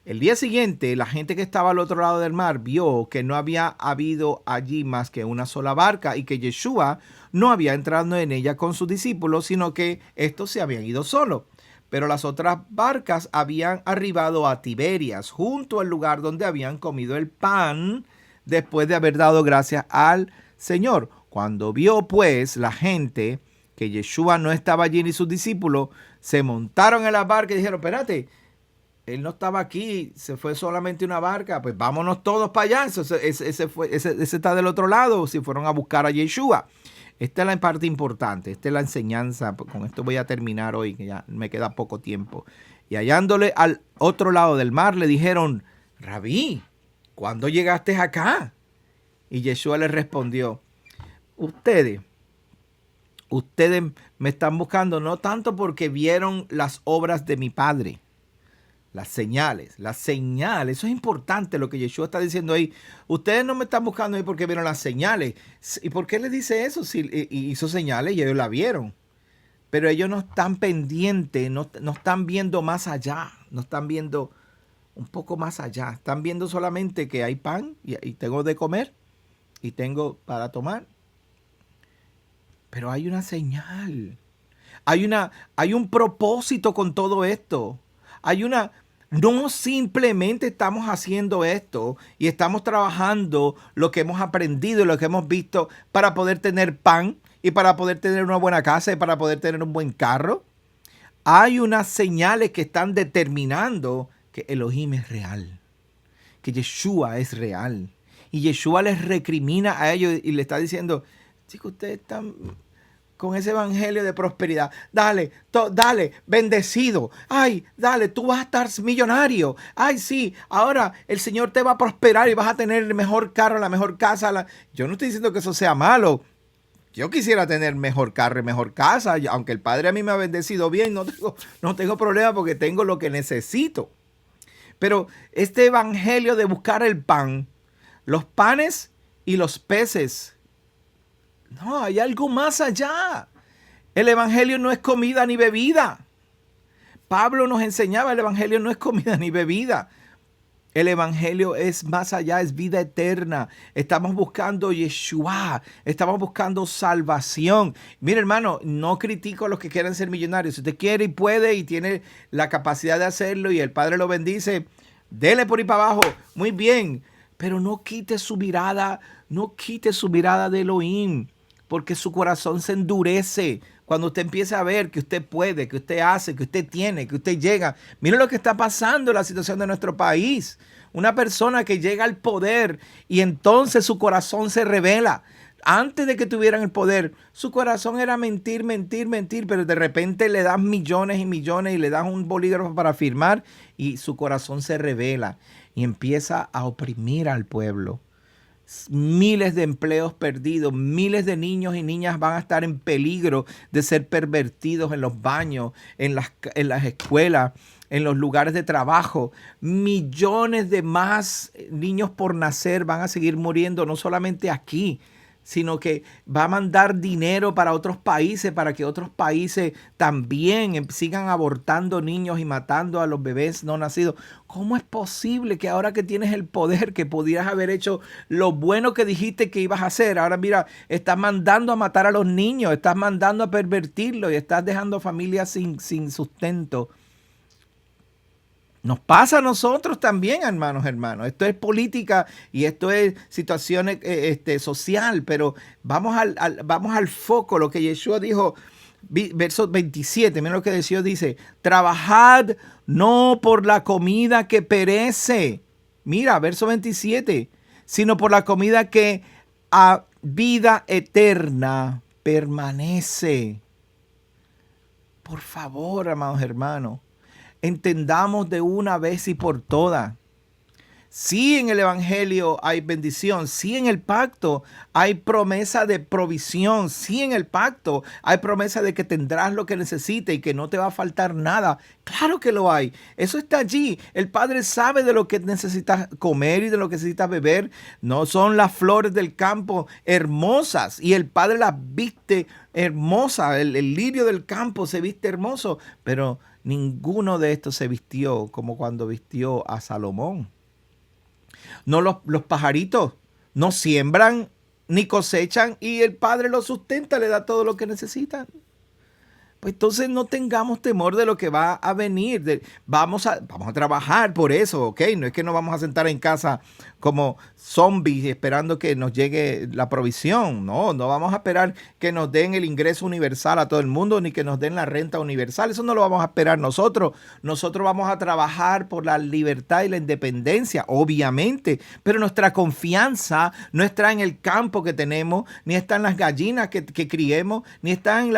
El día siguiente, la gente que estaba al otro lado del mar vio que no había habido allí más que una sola barca y que Yeshua no había entrado en ella con sus discípulos, sino que estos se habían ido solos. Pero las otras barcas habían arribado a Tiberias, junto al lugar donde habían comido el pan, después de haber dado gracias al Señor. Cuando vio pues la gente que Yeshua no estaba allí ni sus discípulos, se montaron en la barca y dijeron, espérate, él no estaba aquí, se fue solamente una barca, pues vámonos todos para allá. Ese está del otro lado, si fueron a buscar a Yeshua. Esta es la parte importante, esta es la enseñanza. Con esto voy a terminar hoy, que ya me queda poco tiempo. Y hallándole al otro lado del mar, le dijeron, Rabí, ¿cuándo llegaste acá? Y Yeshua les respondió, ustedes me están buscando no tanto porque vieron las obras de mi Padre, las señales, eso es importante lo que Yeshua está diciendo ahí. Ustedes no me están buscando ahí porque vieron las señales. ¿Y por qué les dice eso? Si hizo señales y ellos la vieron. Pero ellos no están pendientes, no están viendo más allá, no están viendo un poco más allá. Están viendo solamente que hay pan y tengo de comer y tengo para tomar. Pero hay una señal. Hay un propósito con todo esto. No simplemente estamos haciendo esto y estamos trabajando lo que hemos aprendido y lo que hemos visto para poder tener pan y para poder tener una buena casa y para poder tener un buen carro. Hay unas señales que están determinando que Elohim es real, que Yeshua es real. Y Yeshua les recrimina a ellos y le está diciendo, chicos, ustedes están con ese evangelio de prosperidad. Dale, bendecido. Ay, dale, tú vas a estar millonario. Ay, sí, ahora el Señor te va a prosperar y vas a tener el mejor carro, la mejor casa. Yo no estoy diciendo que eso sea malo. Yo quisiera tener mejor carro y mejor casa. Aunque el Padre a mí me ha bendecido bien, no tengo problema porque tengo lo que necesito. Pero este evangelio de buscar el pan, los panes y los peces, no, hay algo más allá. El evangelio no es comida ni bebida. Pablo nos enseñaba, el evangelio no es comida ni bebida. El evangelio es más allá, es vida eterna. Estamos buscando Yeshua, estamos buscando salvación. Mire, hermano, no critico a los que quieran ser millonarios. Si usted quiere y puede y tiene la capacidad de hacerlo y el Padre lo bendice, dele por ahí para abajo. Muy bien, pero no quite su mirada de Elohim, porque su corazón se endurece cuando usted empieza a ver que usted puede, que usted hace, que usted tiene, que usted llega. Mire lo que está pasando en la situación de nuestro país. Una persona que llega al poder y entonces su corazón se revela. Antes de que tuvieran el poder, su corazón era mentir, pero de repente le das millones y millones y le das un bolígrafo para firmar y su corazón se revela y empieza a oprimir al pueblo. Miles de empleos perdidos, miles de niños y niñas van a estar en peligro de ser pervertidos en los baños, en las escuelas, en los lugares de trabajo. Millones de más niños por nacer van a seguir muriendo, no solamente aquí, sino que va a mandar dinero para otros países, para que otros países también sigan abortando niños y matando a los bebés no nacidos. ¿Cómo es posible que ahora que tienes el poder, que pudieras haber hecho lo bueno que dijiste que ibas a hacer, ahora mira, estás mandando a matar a los niños, estás mandando a pervertirlos y estás dejando familias sin sustento? Nos pasa a nosotros también, hermanos. Esto es política y esto es situación social, pero vamos al foco, lo que Yeshua dijo, verso 27, mira lo que Yeshua dice, trabajad no por la comida que perece, mira, verso 27, sino por la comida que a vida eterna permanece. Por favor, amados hermanos, entendamos de una vez y por todas. Sí, en el evangelio hay bendición. Sí, en el pacto hay promesa de provisión. Sí, en el pacto hay promesa de que tendrás lo que necesites y que no te va a faltar nada. Claro que lo hay. Eso está allí. El Padre sabe de lo que necesitas comer y de lo que necesitas beber. No son las flores del campo hermosas y el Padre las viste hermosas. El lirio del campo se viste hermoso, pero ninguno de estos se vistió como cuando vistió a Salomón. No, los pajaritos no siembran ni cosechan y el Padre los sustenta, le da todo lo que necesitan. pues entonces no tengamos temor de lo que va a venir. Vamos a trabajar por eso, ¿ok? No es que nos vamos a sentar en casa como zombies esperando que nos llegue la provisión. No vamos a esperar que nos den el ingreso universal a todo el mundo, ni que nos den la renta universal. Eso no lo vamos a esperar nosotros. Nosotros vamos a trabajar por la libertad y la independencia, obviamente. Pero nuestra confianza no está en el campo que tenemos, ni está en las gallinas que criemos, ni está en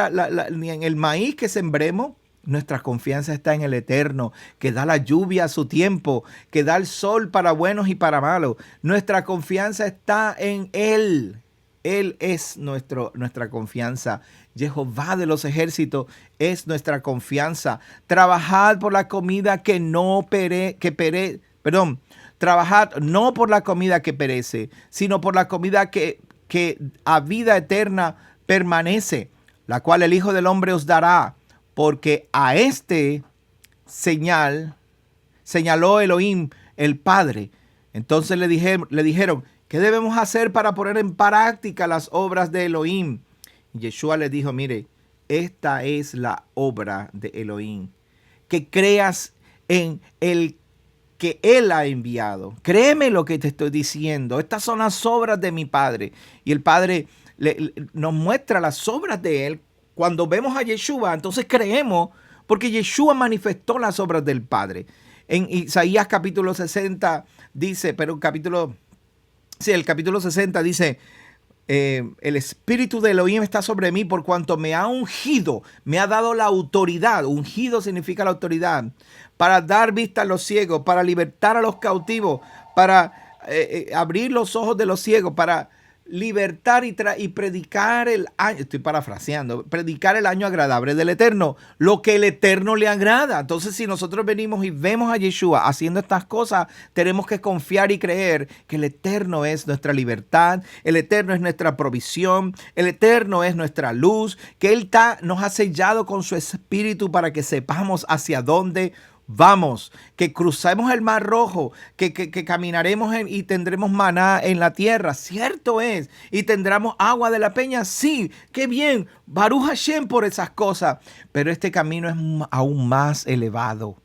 ni en el maíz que sembremos. Nuestra confianza está en el Eterno, que da la lluvia a su tiempo, que da el sol para buenos y para malos. Nuestra confianza está en Él. Él es nuestra confianza. Jehová de los ejércitos es nuestra confianza. Trabajad por la comida trabajad no por la comida que perece, sino por la comida que a vida eterna permanece, la cual el Hijo del Hombre os dará, porque a este señaló Elohim, el Padre. Entonces le dijeron, ¿qué debemos hacer para poner en práctica las obras de Elohim? Y Yeshua le dijo, mire, esta es la obra de Elohim, que creas en el que Él ha enviado. Créeme lo que te estoy diciendo. Estas son las obras de mi Padre. Y el Padre nos muestra las obras de Él. Cuando vemos a Yeshua, entonces creemos, porque Yeshua manifestó las obras del Padre. En Isaías capítulo 60 dice, el capítulo 60 dice, el Espíritu de Elohim está sobre mí por cuanto me ha ungido, me ha dado la autoridad. Ungido significa la autoridad. Para dar vista a los ciegos, para libertar a los cautivos, para abrir los ojos de los ciegos, para libertar y predicar el año, estoy parafraseando, predicar el año agradable del Eterno, lo que el Eterno le agrada. Entonces, si nosotros venimos y vemos a Yeshua haciendo estas cosas, tenemos que confiar y creer que el Eterno es nuestra libertad, el Eterno es nuestra provisión, el Eterno es nuestra luz, que Él nos ha sellado con su Espíritu para que sepamos hacia dónde vamos, que cruzamos el Mar Rojo, que caminaremos y tendremos maná en la tierra, cierto es, y tendremos agua de la peña, sí, qué bien, Baruch Hashem por esas cosas, pero este camino es aún más elevado,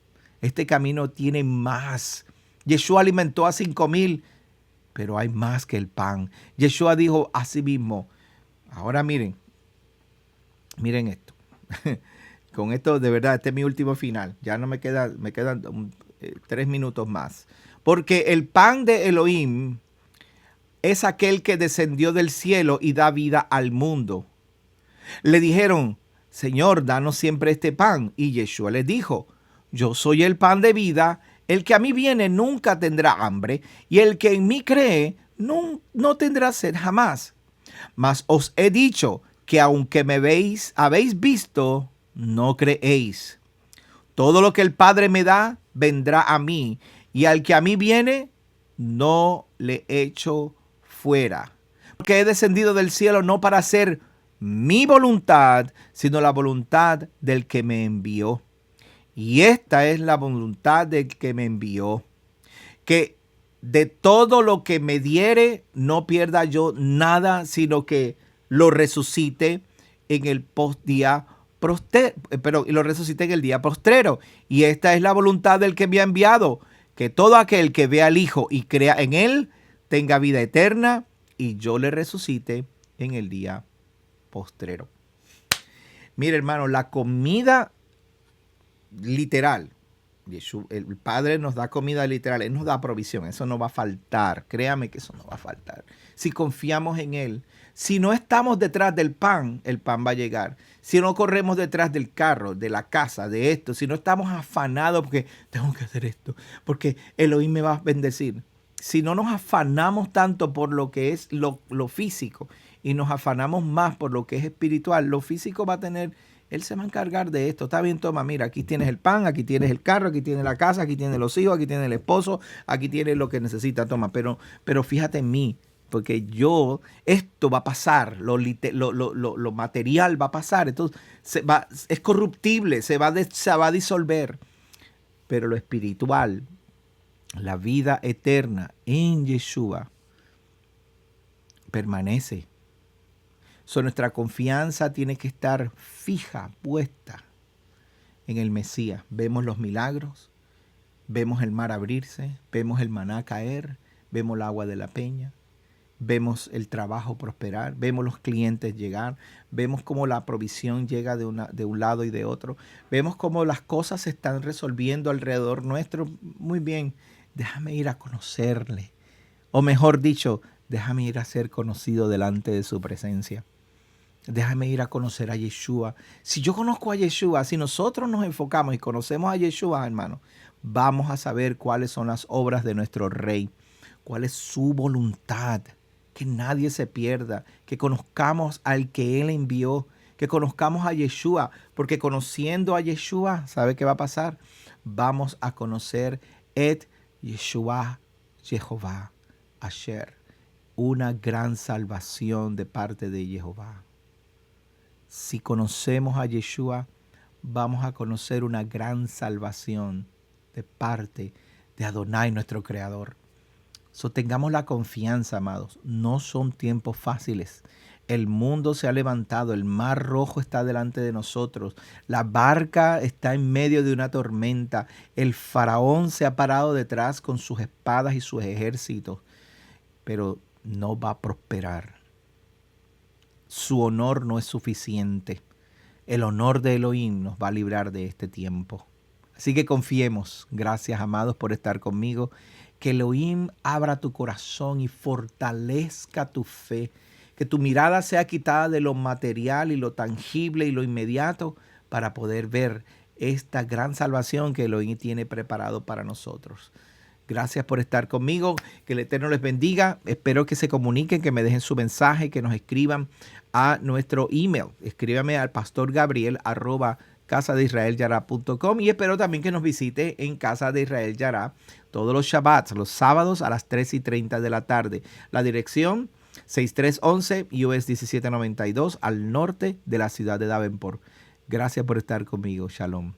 este camino tiene más. Yeshua alimentó a 5,000, pero hay más que el pan. Yeshua dijo a sí mismo, ahora miren esto. Con esto, de verdad, este es mi último final. Ya no me quedan 3 minutos más. Porque el pan de Elohim es aquel que descendió del cielo y da vida al mundo. Le dijeron, Señor, danos siempre este pan. Y Yeshua les dijo, yo soy el pan de vida. El que a mí viene nunca tendrá hambre. Y el que en mí cree no tendrá sed jamás. Mas os he dicho que aunque me habéis visto, no creéis. Todo lo que el Padre me da, vendrá a mí, y al que a mí viene, no le echo fuera. Porque he descendido del cielo no para hacer mi voluntad, sino la voluntad del que me envió. Y esta es la voluntad del que me envió, que de todo lo que me diere, no pierda yo nada, sino que lo resucite en el postdía y lo resucité en el día postrero. Y esta es la voluntad del que me ha enviado, que todo aquel que vea al Hijo y crea en Él, tenga vida eterna, y yo le resucite en el día postrero. Mire, hermano, la comida literal, el Padre nos da comida literal, Él nos da provisión, eso no va a faltar, créame que eso no va a faltar. Si confiamos en Él, si no estamos detrás del pan, el pan va a llegar. Si no corremos detrás del carro, de la casa, de esto, si no estamos afanados porque tengo que hacer esto, porque Elohim me va a bendecir. Si no nos afanamos tanto por lo que es lo físico y nos afanamos más por lo que es espiritual, lo físico va a tener, Él se va a encargar de esto. Está bien, toma, mira, aquí tienes el pan, aquí tienes el carro, aquí tienes la casa, aquí tienes los hijos, aquí tienes el esposo, aquí tienes lo que necesita, toma. Pero fíjate en mí, porque esto va a pasar, lo material va a pasar, entonces es corruptible, se va a disolver, pero lo espiritual, la vida eterna en Yeshua, permanece. Nuestra confianza tiene que estar fija, puesta en el Mesías. Vemos los milagros, vemos el mar abrirse, vemos el maná caer, vemos el agua de la peña, vemos el trabajo prosperar, vemos los clientes llegar, vemos cómo la provisión llega de un lado y de otro, vemos cómo las cosas se están resolviendo alrededor nuestro. Muy bien, déjame ir a conocerle, o mejor dicho, déjame ir a ser conocido delante de su presencia. Déjame ir a conocer a Yeshua. Si yo conozco a Yeshua, si nosotros nos enfocamos y conocemos a Yeshua, hermano, vamos a saber cuáles son las obras de nuestro Rey, cuál es su voluntad, que nadie se pierda, que conozcamos al que Él envió, que conozcamos a Yeshua, porque conociendo a Yeshua, ¿sabe qué va a pasar? Vamos a conocer et Yeshua Jehová Asher, una gran salvación de parte de Jehová. Si conocemos a Yeshua, vamos a conocer una gran salvación de parte de Adonai, nuestro Creador. Tengamos la confianza, amados. No son tiempos fáciles. El mundo se ha levantado, el mar rojo está delante de nosotros, la barca está en medio de una tormenta, el faraón se ha parado detrás con sus espadas y sus ejércitos, pero no va a prosperar. Su honor no es suficiente. El honor de Elohim nos va a librar de este tiempo. Así que confiemos. Gracias, amados, por estar conmigo. Que Elohim abra tu corazón y fortalezca tu fe. Que tu mirada sea quitada de lo material y lo tangible y lo inmediato para poder ver esta gran salvación que Elohim tiene preparado para nosotros. Gracias por estar conmigo. Que el Eterno les bendiga. Espero que se comuniquen, que me dejen su mensaje, que nos escriban a nuestro email. Escríbame al pastorgabriel@casadeisraelyara.com y espero también que nos visite en Casa de Israel Yará todos los Shabbats, los sábados a las 3:30 de la tarde. La dirección 6311 US 1792 al norte de la ciudad de Davenport. Gracias por estar conmigo. Shalom.